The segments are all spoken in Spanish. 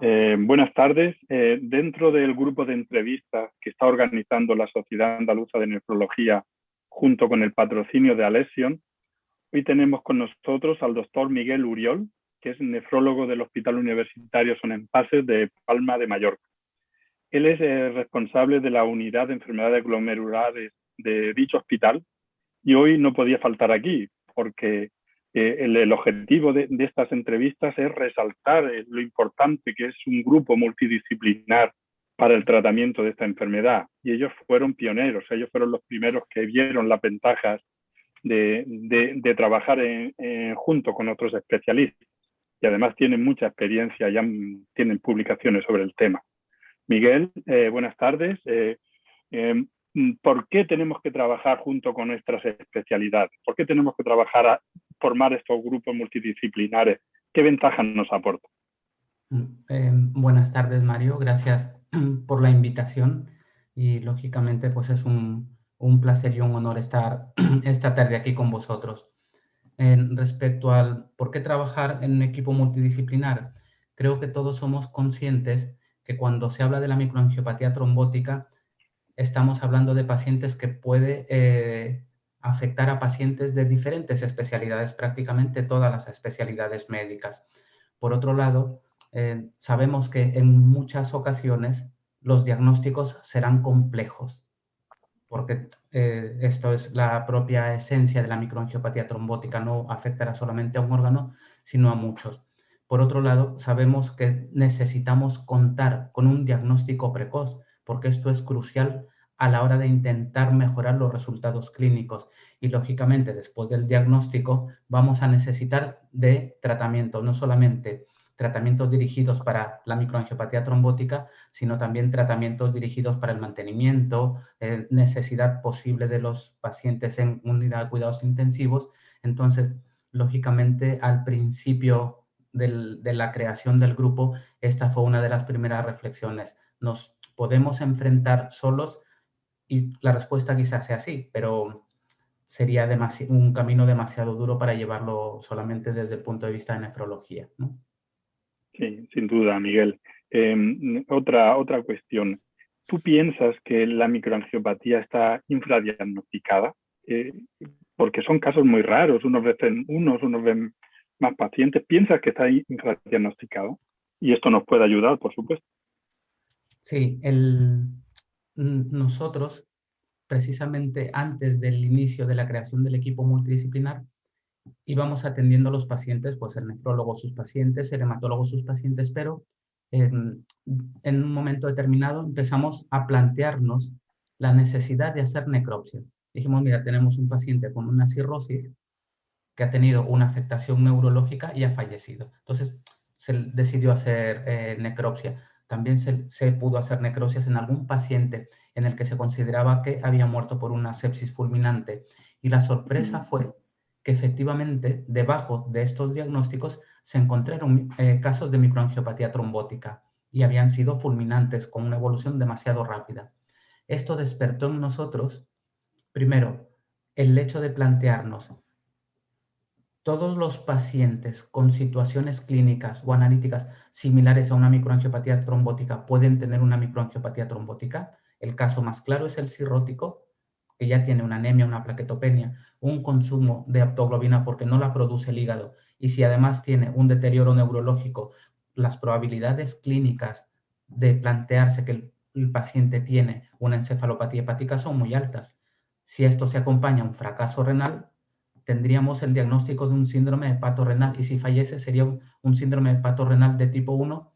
Buenas tardes. Dentro del grupo de entrevistas que está organizando la Sociedad Andaluza de Nefrología junto con el patrocinio de Alexion, hoy tenemos con nosotros al doctor Miguel Uriol, que es nefrólogo del Hospital Universitario Son Empases de Palma de Mallorca. Él es responsable de la unidad de enfermedades glomerulares de dicho hospital y hoy no podía faltar aquí porque el objetivo de estas entrevistas es resaltar lo importante que es un grupo multidisciplinar para el tratamiento de esta enfermedad. Y ellos fueron pioneros, ellos fueron los primeros que vieron las ventajas de trabajar junto con otros especialistas. Y además tienen mucha experiencia, ya tienen publicaciones sobre el tema. Miguel, buenas tardes. ¿Por qué tenemos que trabajar junto con nuestras especialidades? ¿Por qué tenemos que trabajar a formar estos grupos multidisciplinares? ¿Qué ventajas nos aporta? Buenas tardes, Mario. Gracias por la invitación y lógicamente pues es un placer y un honor estar esta tarde aquí con vosotros. Respecto al por qué trabajar en un equipo multidisciplinar, creo que todos somos conscientes que cuando se habla de la microangiopatía trombótica estamos hablando de pacientes que puede afectar a pacientes de diferentes especialidades, prácticamente todas las especialidades médicas. Por otro lado, sabemos que en muchas ocasiones los diagnósticos serán complejos, porque esto es la propia esencia de la microangiopatía trombótica, no afectará solamente a un órgano, sino a muchos. Por otro lado, sabemos que necesitamos contar con un diagnóstico precoz, porque esto es crucial a la hora de intentar mejorar los resultados clínicos. Y lógicamente, después del diagnóstico, vamos a necesitar de tratamiento, no solamente tratamientos dirigidos para la microangiopatía trombótica, sino también tratamientos dirigidos para el mantenimiento, necesidad posible de los pacientes en unidad de cuidados intensivos. Entonces, lógicamente, al principio de la creación del grupo, esta fue una de las primeras reflexiones. ¿Nos podemos enfrentar solos? Y la respuesta quizás sea sí, pero sería un camino demasiado duro para llevarlo solamente desde el punto de vista de nefrología, ¿no? Sí, sin duda, Miguel. Otra cuestión. ¿Tú piensas que la microangiopatía está infradiagnosticada? Eh, Porque son casos muy raros, unos ven más pacientes. ¿Piensas que está infradiagnosticado? Y esto nos puede ayudar, por supuesto. Sí, nosotros, precisamente antes del inicio de la creación del equipo multidisciplinar, íbamos atendiendo a los pacientes, pues el nefrólogo sus pacientes, el hematólogo sus pacientes, pero en un momento determinado empezamos a plantearnos la necesidad de hacer necropsia. Dijimos, mira, tenemos un paciente con una cirrosis que ha tenido una afectación neurológica y ha fallecido. Entonces se decidió hacer necropsia. También se pudo hacer necropsias en algún paciente en el que se consideraba que había muerto por una sepsis fulminante. Y la sorpresa fue que efectivamente debajo de estos diagnósticos se encontraron casos de microangiopatía trombótica y habían sido fulminantes con una evolución demasiado rápida. Esto despertó en nosotros, primero, el hecho de plantearnos todos los pacientes con situaciones clínicas o analíticas similares a una microangiopatía trombótica pueden tener una microangiopatía trombótica. El caso más claro es el cirrótico, que ya tiene una anemia, una plaquetopenia, un consumo de aptoglobina porque no la produce el hígado. Y si además tiene un deterioro neurológico, las probabilidades clínicas de plantearse que el paciente tiene una encefalopatía hepática son muy altas. Si esto se acompaña a un fracaso renal, tendríamos el diagnóstico de un síndrome hepatorrenal y si fallece sería un síndrome hepatorrenal de tipo 1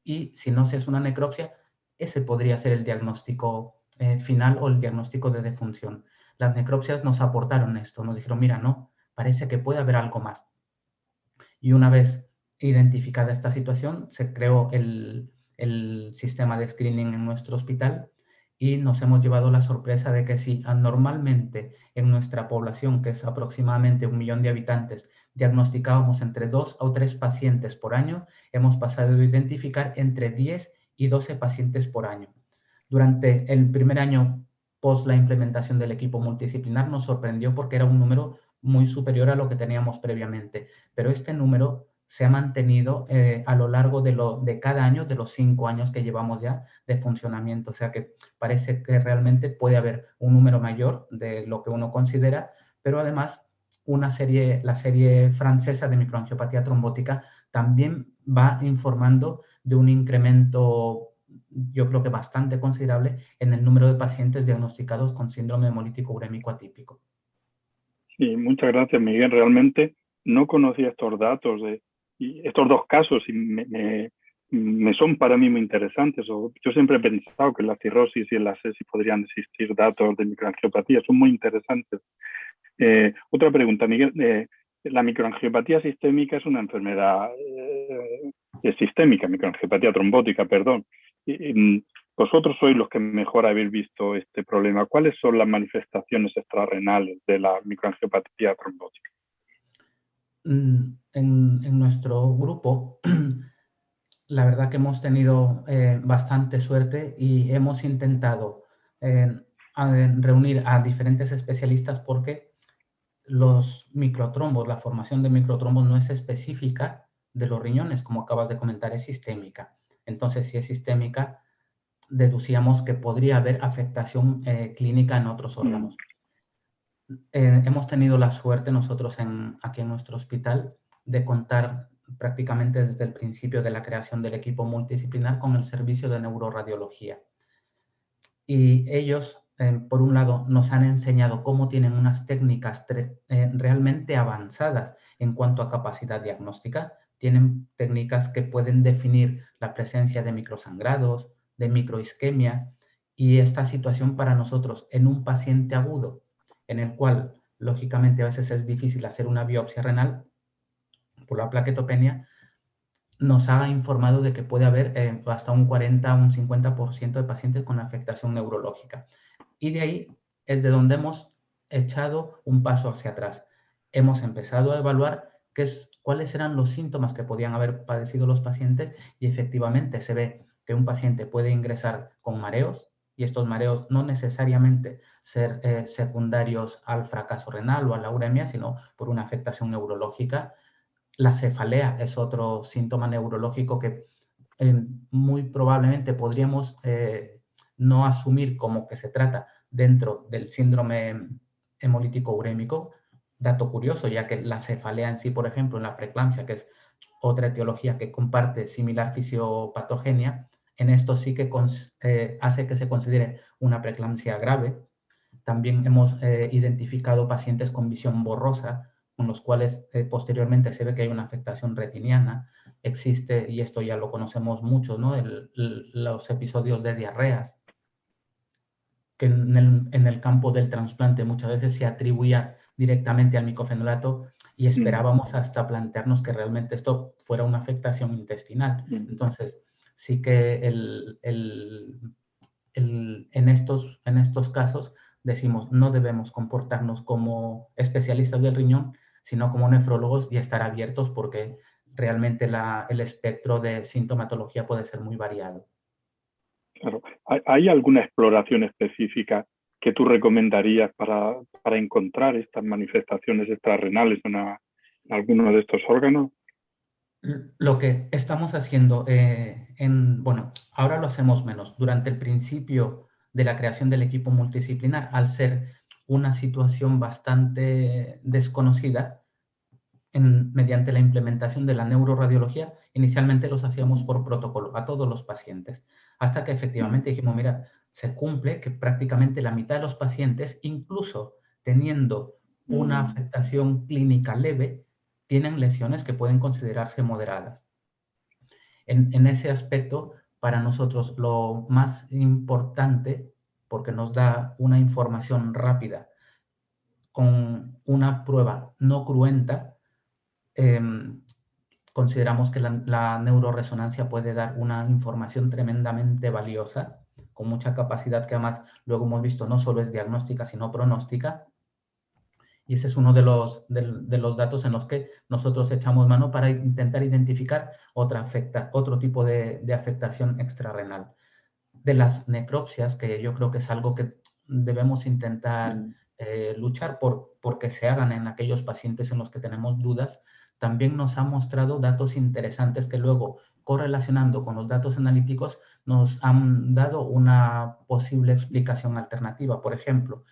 y si no se es una necropsia, ese podría ser el diagnóstico final o el diagnóstico de defunción. Las necropsias nos aportaron esto, nos dijeron, mira, no, parece que puede haber algo más. Y una vez identificada esta situación, se creó el sistema de screening en nuestro hospital y nos hemos llevado la sorpresa de que si normalmente en nuestra población, que es aproximadamente 1 millón de habitantes, diagnosticábamos entre 2 o 3 pacientes por año, hemos pasado a identificar entre 10 y 12 pacientes por año. Durante el primer año post la implementación del equipo multidisciplinar nos sorprendió porque era un número muy superior a lo que teníamos previamente, pero este número se ha mantenido a lo largo de cada año, de los 5 años que llevamos ya de funcionamiento. O sea que parece que realmente puede haber un número mayor de lo que uno considera, pero además la serie francesa de microangiopatía trombótica también va informando de un incremento, yo creo que bastante considerable, en el número de pacientes diagnosticados con síndrome hemolítico urémico atípico. Sí, muchas gracias, Miguel. Realmente no conocía estos datos y estos dos casos y me son para mí muy interesantes. Yo siempre he pensado que en la cirrosis y en la sepsis podrían existir datos de microangiopatía, son muy interesantes. Otra pregunta, Miguel. La microangiopatía sistémica es una enfermedad sistémica, microangiopatía trombótica, perdón. Vosotros sois los que mejor habéis visto este problema. ¿Cuáles son las manifestaciones extrarrenales de la microangiopatía trombótica? En nuestro grupo, la verdad que hemos tenido bastante suerte y hemos intentado reunir a diferentes especialistas porque los microtrombos, la formación de microtrombos no es específica de los riñones, como acabas de comentar, es sistémica. Entonces, si es sistémica, deducíamos que podría haber afectación clínica en otros órganos. Hemos tenido la suerte nosotros aquí en nuestro hospital de contar prácticamente desde el principio de la creación del equipo multidisciplinar con el servicio de neuroradiología. Y ellos, por un lado, nos han enseñado cómo tienen unas técnicas realmente avanzadas en cuanto a capacidad diagnóstica. Tienen técnicas que pueden definir la presencia de microsangrados, de microisquemia, y esta situación para nosotros en un paciente agudo, en el cual, lógicamente, a veces es difícil hacer una biopsia renal por la plaquetopenia, nos ha informado de que puede haber hasta un 40 o un 50% de pacientes con afectación neurológica. Y de ahí es de donde hemos echado un paso hacia atrás. Hemos empezado a evaluar cuáles eran los síntomas que podían haber padecido los pacientes y efectivamente se ve que un paciente puede ingresar con mareos y estos mareos no necesariamente ser secundarios al fracaso renal o a la uremia, sino por una afectación neurológica. La cefalea es otro síntoma neurológico que muy probablemente podríamos no asumir como que se trata dentro del síndrome hemolítico urémico. Dato curioso, ya que la cefalea en sí, por ejemplo, en la preeclampsia, que es otra etiología que comparte similar fisiopatogenia, en esto sí que hace que se considere una preeclampsia grave. También hemos identificado pacientes con visión borrosa, con los cuales posteriormente se ve que hay una afectación retiniana. Existe, y esto ya lo conocemos mucho, ¿no? Los episodios de diarreas, que en el campo del trasplante muchas veces se atribuía directamente al micofenolato y esperábamos hasta plantearnos que realmente esto fuera una afectación intestinal. Entonces, sí que en estos casos decimos, no debemos comportarnos como especialistas del riñón, sino como nefrólogos y estar abiertos porque realmente el espectro de sintomatología puede ser muy variado. Claro. ¿Hay alguna exploración específica que tú recomendarías para encontrar estas manifestaciones extrarrenales en alguno de estos órganos? Lo que estamos haciendo, bueno, ahora lo hacemos menos. Durante el principio de la creación del equipo multidisciplinar, al ser una situación bastante desconocida, mediante la implementación de la neuroradiología, inicialmente los hacíamos por protocolo a todos los pacientes, hasta que efectivamente dijimos, mira, se cumple que prácticamente la mitad de los pacientes, incluso teniendo una afectación clínica leve, tienen lesiones que pueden considerarse moderadas. En ese aspecto, para nosotros lo más importante, porque nos da una información rápida, con una prueba no cruenta, consideramos que la neuroresonancia puede dar una información tremendamente valiosa, con mucha capacidad que además luego hemos visto no solo es diagnóstica, sino pronóstica. Y ese es uno de los datos en los que nosotros echamos mano para intentar identificar otro tipo de afectación extrarrenal. De las necropsias, que yo creo que es algo que debemos intentar luchar porque se hagan en aquellos pacientes en los que tenemos dudas, también nos ha mostrado datos interesantes que luego, correlacionando con los datos analíticos, nos han dado una posible explicación alternativa. Por ejemplo,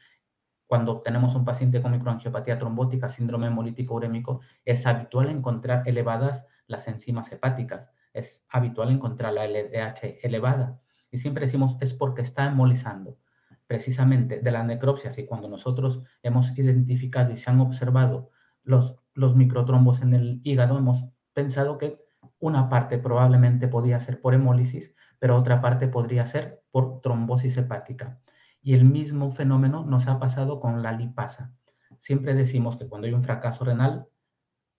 cuando tenemos un paciente con microangiopatía trombótica, síndrome hemolítico urémico, es habitual encontrar elevadas las enzimas hepáticas, es habitual encontrar la LDH elevada. Y siempre decimos, es porque está hemolizando. Precisamente de las necropsias, y cuando nosotros hemos identificado y se han observado los microtrombos en el hígado, hemos pensado que una parte probablemente podía ser por hemólisis, pero otra parte podría ser por trombosis hepática. Y el mismo fenómeno nos ha pasado con la lipasa. Siempre decimos que cuando hay un fracaso renal,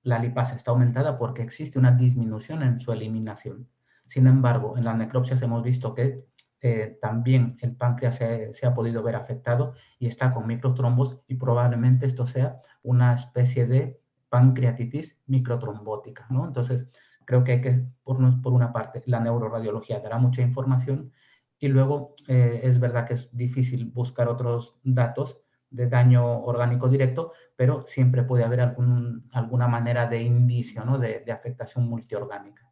la lipasa está aumentada porque existe una disminución en su eliminación. Sin embargo, en las necropsias hemos visto que también el páncreas se ha podido ver afectado y está con microtrombos, y probablemente esto sea una especie de pancreatitis microtrombótica, ¿no? Entonces, creo que hay que, por una parte, la neuroradiología dará mucha información, y luego es verdad que es difícil buscar otros datos de daño orgánico directo, pero siempre puede haber alguna manera de indicio, ¿no?, de afectación multiorgánica.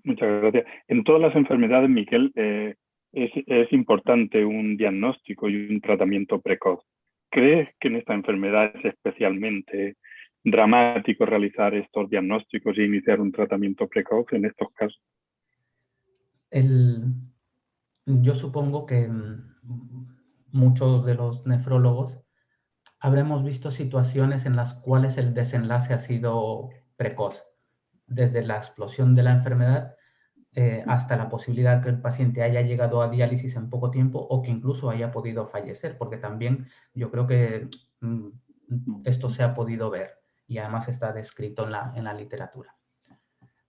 Muchas gracias. En todas las enfermedades, Miquel, es importante un diagnóstico y un tratamiento precoz. ¿Crees que en esta enfermedad es especialmente dramático realizar estos diagnósticos e iniciar un tratamiento precoz en estos casos? Yo supongo que muchos de los nefrólogos habremos visto situaciones en las cuales el desenlace ha sido precoz, desde la explosión de la enfermedad hasta la posibilidad que el paciente haya llegado a diálisis en poco tiempo o que incluso haya podido fallecer, porque también yo creo que esto se ha podido ver y además está descrito en la literatura.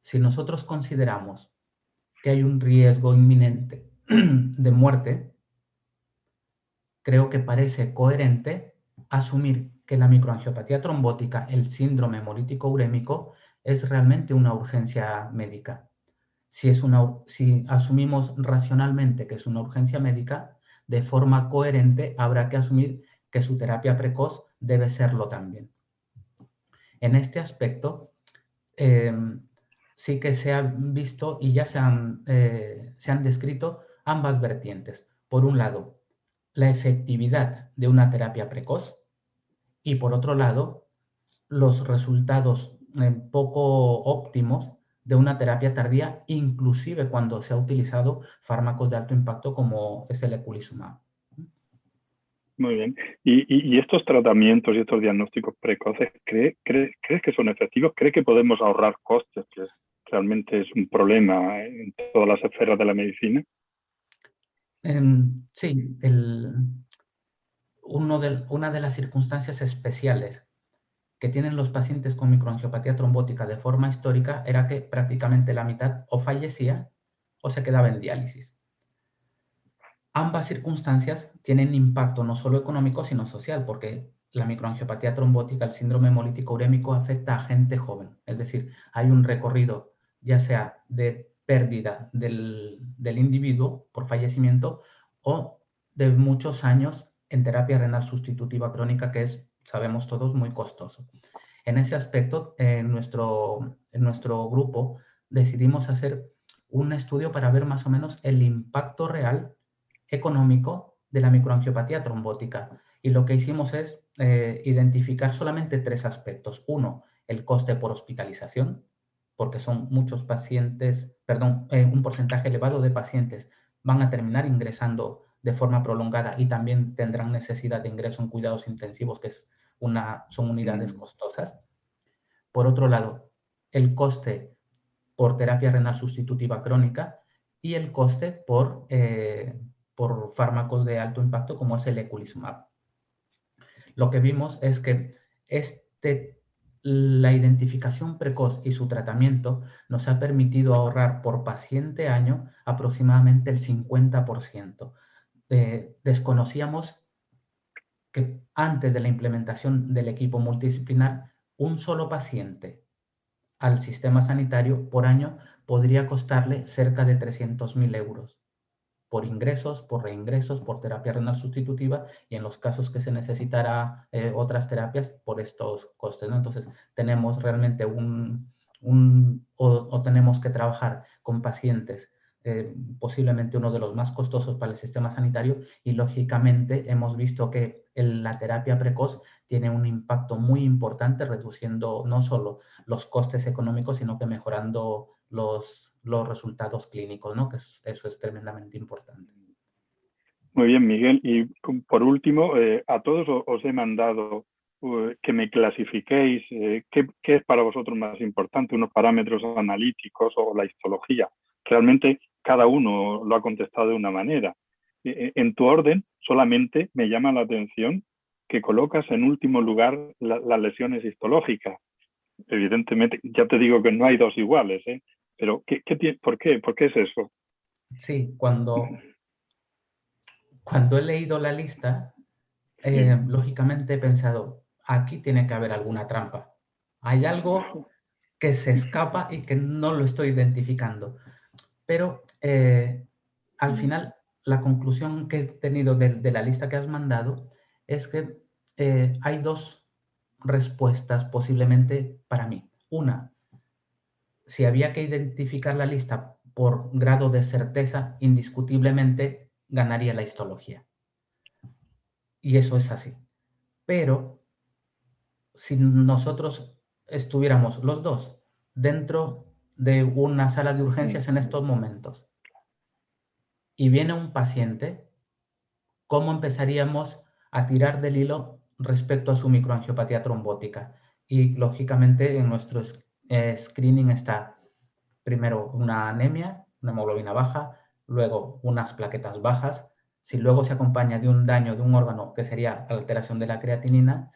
Si nosotros consideramos que hay un riesgo inminente de muerte, creo que parece coherente asumir que la microangiopatía trombótica, el síndrome hemolítico urémico, es realmente una urgencia médica. Si asumimos racionalmente que es una urgencia médica, de forma coherente habrá que asumir que su terapia precoz debe serlo también. En este aspecto, sí que se ha visto y ya se han descrito ambas vertientes. Por un lado, la efectividad de una terapia precoz, y por otro lado, los resultados poco óptimos de una terapia tardía, inclusive cuando se ha utilizado fármacos de alto impacto como es el eculizumab. Muy bien. ¿Y estos tratamientos y estos diagnósticos precoces, crees que son efectivos? ¿Crees que podemos ahorrar costes, que realmente es un problema en todas las esferas de la medicina? Sí, una de las circunstancias especiales que tienen los pacientes con microangiopatía trombótica de forma histórica era que prácticamente la mitad o fallecía o se quedaba en diálisis. Ambas circunstancias tienen impacto no solo económico, sino social, porque la microangiopatía trombótica, el síndrome hemolítico urémico, afecta a gente joven. Es decir, hay un recorrido ya sea de pérdida del individuo por fallecimiento o de muchos años en terapia renal sustitutiva crónica, que es, sabemos todos, muy costoso. En ese aspecto, en nuestro grupo decidimos hacer un estudio para ver más o menos el impacto real económico de la microangiopatía trombótica. Y lo que hicimos es identificar solamente tres aspectos. Uno, el coste por hospitalización, porque son muchos pacientes, un porcentaje elevado de pacientes van a terminar ingresando de forma prolongada y también tendrán necesidad de ingreso en cuidados intensivos, que son unidades costosas. Por otro lado, el coste por terapia renal sustitutiva crónica y el coste por fármacos de alto impacto como es el eculizumab. Lo que vimos es que la identificación precoz y su tratamiento nos ha permitido ahorrar por paciente año aproximadamente el 50%. Desconocíamos que antes de la implementación del equipo multidisciplinar, un solo paciente al sistema sanitario por año podría costarle cerca de 300.000 euros por ingresos, por reingresos, por terapia renal sustitutiva y en los casos que se necesitará otras terapias por estos costes, ¿no? Entonces, tenemos realmente o tenemos que trabajar con pacientes posiblemente uno de los más costosos para el sistema sanitario y lógicamente hemos visto que la terapia precoz tiene un impacto muy importante reduciendo no solo los costes económicos, sino que mejorando los resultados clínicos, ¿no? Que eso es tremendamente importante. Muy bien, Miguel. Y por último, a todos os he mandado que me clasifiquéis qué es para vosotros más importante, unos parámetros analíticos o la histología. Realmente cada uno lo ha contestado de una manera. En tu orden, solamente me llama la atención que colocas en último lugar las lesiones histológicas. Evidentemente, ya te digo que no hay dos iguales, ¿eh? Pero ¿por qué? ¿Por qué es eso? Sí, cuando he leído la lista, lógicamente he pensado, aquí tiene que haber alguna trampa. Hay algo que se escapa y que no lo estoy identificando. Pero al final, la conclusión que he tenido de la lista que has mandado es que hay dos respuestas posiblemente para mí. Una, si había que identificar la lista por grado de certeza, indiscutiblemente ganaría la histología. Y eso es así. Pero si nosotros estuviéramos los dos dentro de una sala de urgencias en estos momentos y viene un paciente, ¿cómo empezaríamos a tirar del hilo respecto a su microangiopatía trombótica? Y lógicamente en nuestro screening está primero una anemia, una hemoglobina baja, luego unas plaquetas bajas. Si luego se acompaña de un daño de un órgano, que sería alteración de la creatinina,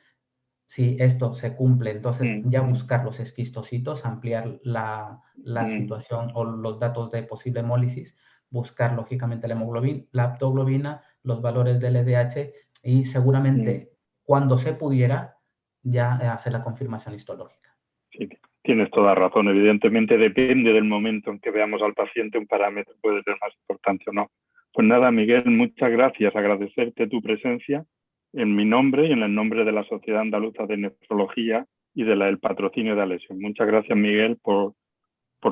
si esto se cumple, entonces ya buscar los esquistocitos, ampliar la situación o los datos de posible hemólisis, buscar lógicamente la aptoglobina, los valores del LDH y seguramente cuando se pudiera ya hacer la confirmación histológica. Sí, tienes toda razón. Evidentemente depende del momento en que veamos al paciente, un parámetro puede ser más importante o no. Pues nada, Miguel, muchas gracias. Agradecerte tu presencia en mi nombre y en el nombre de la Sociedad Andaluza de Nefrología y del patrocinio de Alexion. Muchas gracias, Miguel, por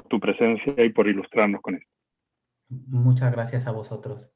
tu presencia y por ilustrarnos con esto. Muchas gracias a vosotros.